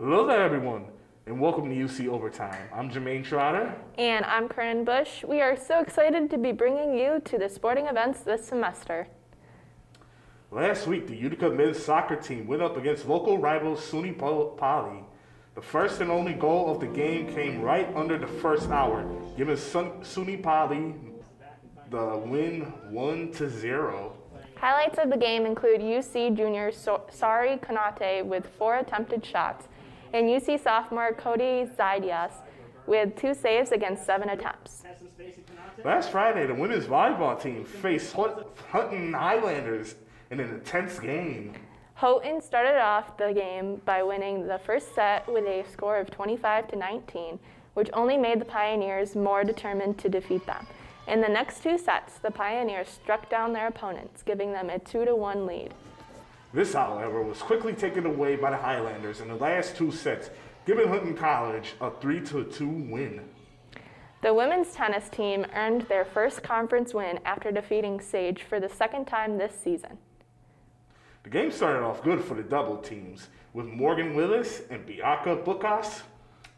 Hello there, everyone, and welcome to UC Overtime. I'm Jermaine Trotter. And I'm Corinne Bush. We are so excited to be bringing you to the sporting events this semester. Last week, the Utica men's soccer team went up against local rival SUNY Poly. The first and only goal of the game came right under the first hour, giving SUNY Poly the win 1-0. Highlights of the game include UC junior Sari Konate with 4 attempted shots, and UC sophomore Cody Zaidias with 2 saves against 7 attempts. Last Friday, the women's volleyball team faced Houghton Highlanders in an intense game. Houghton started off the game by winning the first set with a score of 25-19, which only made the Pioneers more determined to defeat them. In the next 2 sets, the Pioneers struck down their opponents, giving them a 2-1 lead. This, however, was quickly taken away by the Highlanders in the last 2 sets, giving Utica College a 3-2 win. The women's tennis team earned their first conference win after defeating Sage for the second time this season. The game started off good for the double teams, with Morgan Willis and Bianca Bukas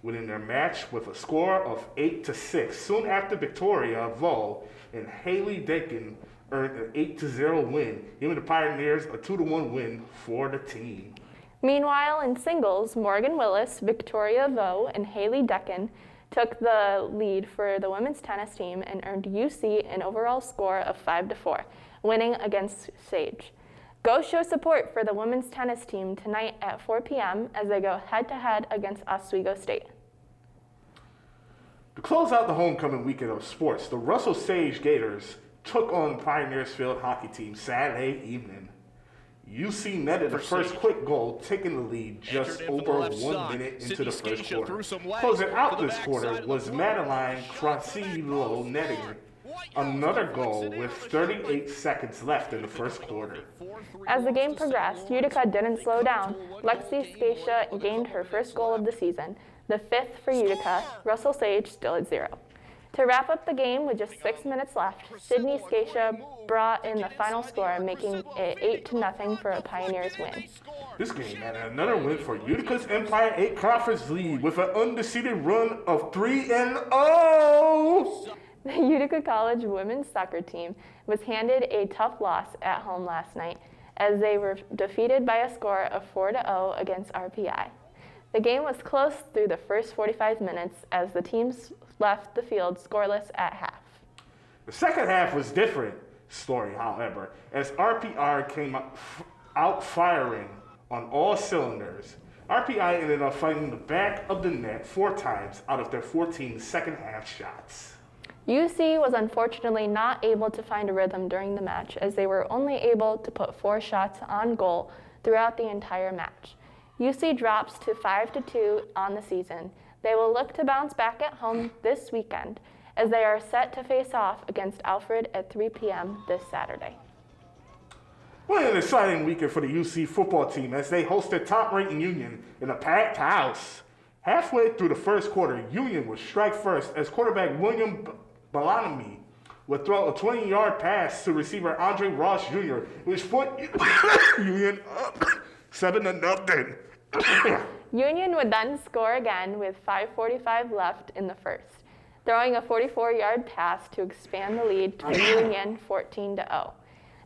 winning their match with a score of 8-6. Soon after, Victoria Vo and Haley Dakin earned an 8-0 win, giving the Pioneers a 2-1 win for the team. Meanwhile, in singles, Morgan Willis, Victoria Vo, and Haley Decken took the lead for the women's tennis team and earned UC an overall score of 5-4, winning against Sage. Go show support for the women's tennis team tonight at 4 p.m. as they go head-to-head against Oswego State. To close out the homecoming weekend of sports, the Russell Sage Gators took on Pioneers Field hockey team Saturday evening. UC netted the first quick goal, taking the lead just over 1 minute into the first quarter. Closing out this quarter was Madeline Crocillo netting another goal with 38 seconds left in the first quarter. As the game progressed, Utica didn't slow down. Lexi Scacia gained her first goal of the season, the 5th for Utica, Russell Sage still at 0. To wrap up the game with just 6 minutes left, Sydney Scacia brought in the final score, making it 8-0 for a Pioneers win. This game added another win for Utica's Empire 8 conference lead with an undefeated run of 3-0. The Utica College women's soccer team was handed a tough loss at home last night as they were defeated by a score of 4-0 against RPI. The game was close through the first 45 minutes as the teams left the field scoreless at half. The second half was different story, however, as RPI came out firing on all cylinders. RPI ended up finding the back of the net 4 times out of their 14 second half shots. UC was unfortunately not able to find a rhythm during the match as they were only able to put 4 shots on goal throughout the entire match. UC drops to 5-2 on the season. They will look to bounce back at home this weekend as they are set to face off against Alfred at 3 p.m. this Saturday. What an exciting weekend for the UC football team as they hosted top-ranked Union in a packed house. Halfway through the first quarter, Union would strike first as quarterback William Balanami would throw a 20-yard pass to receiver Andre Ross Jr., which put Union up 7-0. Union would then score again with 5:45 left in the first, throwing a 44-yard pass to expand the lead to Union 14-0.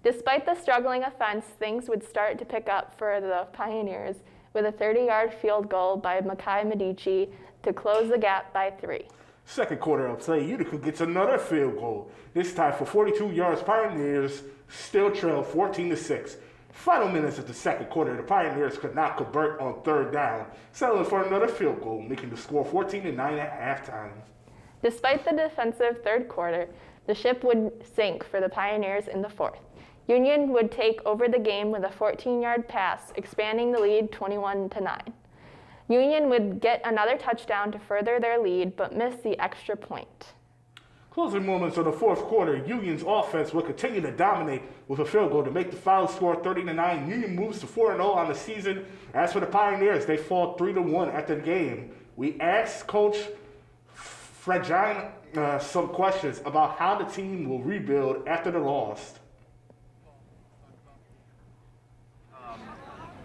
Despite the struggling offense, things would start to pick up for the Pioneers with a 30-yard field goal by Makai Medici to close the gap by 3. Second quarter of play, Utica gets another field goal. This time for 42 yards, Pioneers still trail 14-6. Final minutes of the second quarter, the Pioneers could not convert on third down, settling for another field goal, making the score 14-9 at halftime. Despite the defensive third quarter, the ship would sink for the Pioneers in the fourth. Union would take over the game with a 14-yard pass, expanding the lead 21-9. Union would get another touchdown to further their lead, but miss the extra point. Closing moments of the fourth quarter, Union's offense will continue to dominate with a field goal to make the final score 30-9. Union moves to 4-0 on the season. As for the Pioneers, they fall 3-1 after the game. We asked Coach Fragine some questions about how the team will rebuild after the loss.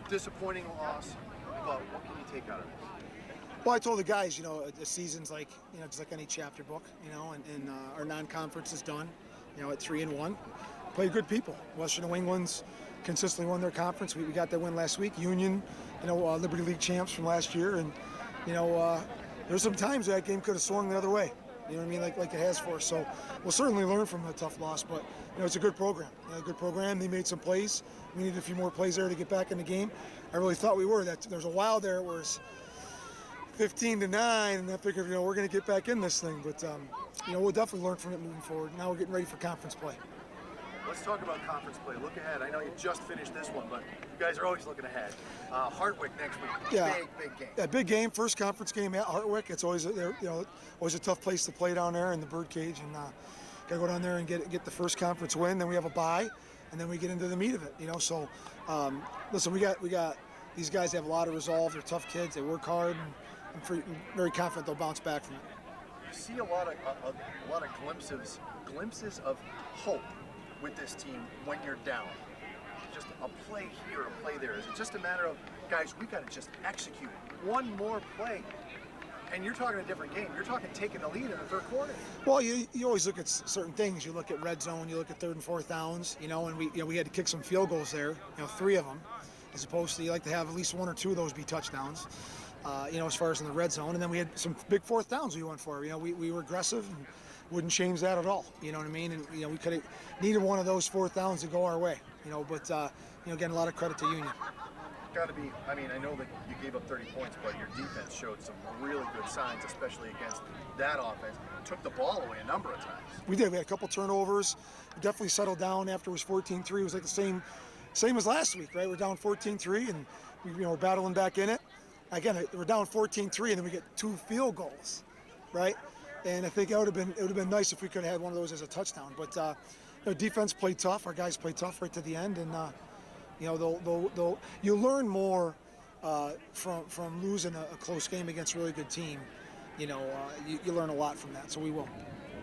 Disappointing loss. but what can you take out of this? Well, I told the guys, the season's like, just like any chapter book, and our non-conference is done, at 3-1. Played good people. Western New England's consistently won their conference. We got that win last week. Union, Liberty League champs from last year, and there's some times that game could have swung the other way. You know what I mean? Like it has for us. So we'll certainly learn from a tough loss, but it's a good program. Good program. They made some plays. We needed a few more plays there to get back in the game. I really thought we were. There's a while there where it's 15-9, and I figured we're going to get back in this thing. But we'll definitely learn from it moving forward. Now we're getting ready for conference play. Let's talk about conference play. Look ahead. I know you just finished this one, but you guys are always looking ahead. Hartwick next week. Yeah. Big game. Yeah, big game. First conference game at Hartwick. It's always always a tough place to play down there in the Birdcage, and got to go down there and get the first conference win. Then we have a bye, and then we get into the meat of it. So listen, we got these guys have a lot of resolve. They're tough kids. They work hard, and I'm very confident they'll bounce back from it. You see a lot of glimpses of hope with this team when you're down. Just a play here, a play there. Is it just a matter of, guys, we got to just execute one more play? And you're talking a different game. You're talking taking the lead in the third quarter. Well, you always look at certain things. You look at red zone. You look at third and fourth downs. And we had to kick some field goals there. 3 of them, as opposed to you like to have at least 1 or 2 of those be touchdowns. As far as in the red zone, and then we had some big fourth downs we went for. We were aggressive and wouldn't change that at all. You know what I mean? And we could have needed one of those fourth downs to go our way. But again, a lot of credit to Union. Got to be. I mean, I know that you gave up 30 points, but your defense showed some really good signs, especially against that offense. Took the ball away a number of times. We did. We had a couple turnovers. We definitely settled down after it was 14-3. It was like the same as last week, right? We're down 14-3, and we're battling back in it. Again, we're down 14-3, and then we get 2 field goals, right? And I think it would have been nice if we could have had one of those as a touchdown. But defense played tough. Our guys played tough right to the end, and you learn more from losing a close game against a really good team. You learn a lot from that. So we will.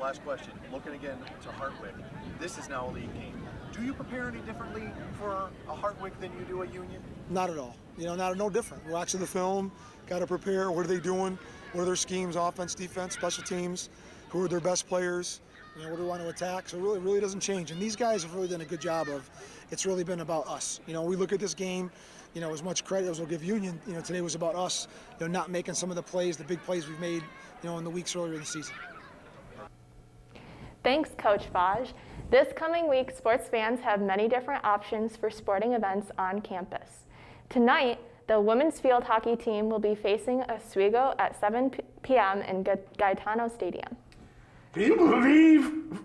Last question. Looking again to Hartwick, this is now a league game. Do you prepare any differently for a Hartwick than you do a Union? Not at all. No different. We're watching the film, got to prepare. What are they doing? What are their schemes, offense, defense, special teams? Who are their best players? What do we want to attack? So it really doesn't change. And these guys have really done a good job of, it's really been about us. We look at this game, as much credit as we'll give Union, today was about us, not making some of the plays, the big plays we've made, in the weeks earlier in the season. Thanks, Coach Vaj. This coming week, sports fans have many different options for sporting events on campus. Tonight, the women's field hockey team will be facing Oswego at 7 p.m. in Gaetano Stadium. Can you believe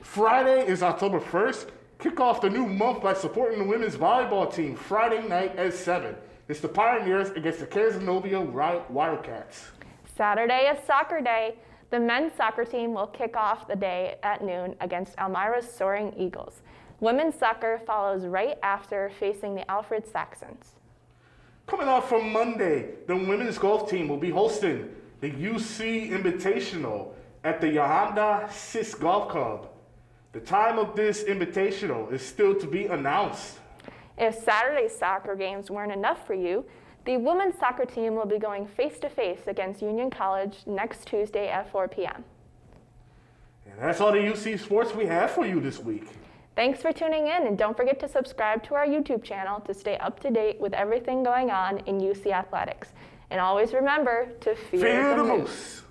Friday is October 1st? Kick off the new month by supporting the women's volleyball team Friday night at 7. It's the Pioneers against the Casanova Wildcats. Saturday is soccer day. The men's soccer team will kick off the day at noon against Elmira's Soaring Eagles. Women's soccer follows right after, facing the Alfred Saxons. Coming off from Monday, the women's golf team will be hosting the UC Invitational at the Yolanda Sis Golf Club. The time of this invitational is still to be announced. If Saturday's soccer games weren't enough for you, the women's soccer team will be going face-to-face against Union College next Tuesday at 4 p.m. And that's all the UC sports we have for you this week. Thanks for tuning in, and don't forget to subscribe to our YouTube channel to stay up to date with everything going on in UC athletics. And always remember to fear the moose.